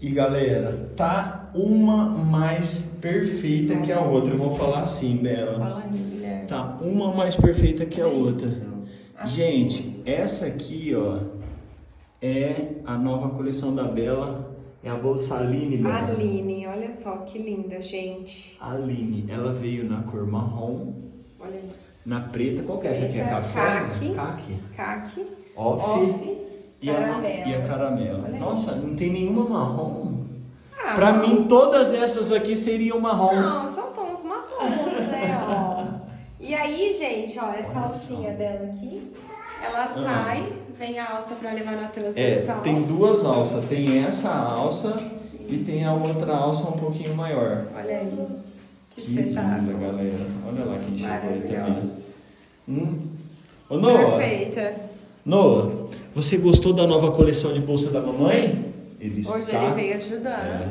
E galera, tá uma mais perfeita que a outra. Eu vou falar assim, Bela. Fala aí, Guilherme. Tá uma mais perfeita que a outra. As Gente, cores. essa aqui, ó, é a nova coleção da Bela. É a bolsa Aline, Bela. Aline, olha só que linda, gente. Aline, ela veio na cor marrom, Olha isso. na preta. Qual que é essa aqui? É Preta, café? caqui. Caqui. Caqui, Off. E caramelo. a caramelo. Olha Nossa, isso. não tem nenhuma marrom? Ah, Pra mas- mim, todas essas aqui seriam marrom. Não, são tons marrons, né, ó. E aí, gente, ó, essa Olha alcinha só. dela aqui, ela sai, vem a alça pra levar na É, transversal. tem duas alças. Tem essa alça e tem a outra alça um pouquinho maior. Olha aí, que Que linda, espetáculo. galera. Olha lá quem chegou aí também. Maravilhosa. Ô, Noah, Perfeita. Noah, você gostou da nova coleção de bolsa da mamãe? Hoje ele veio ajudando. É.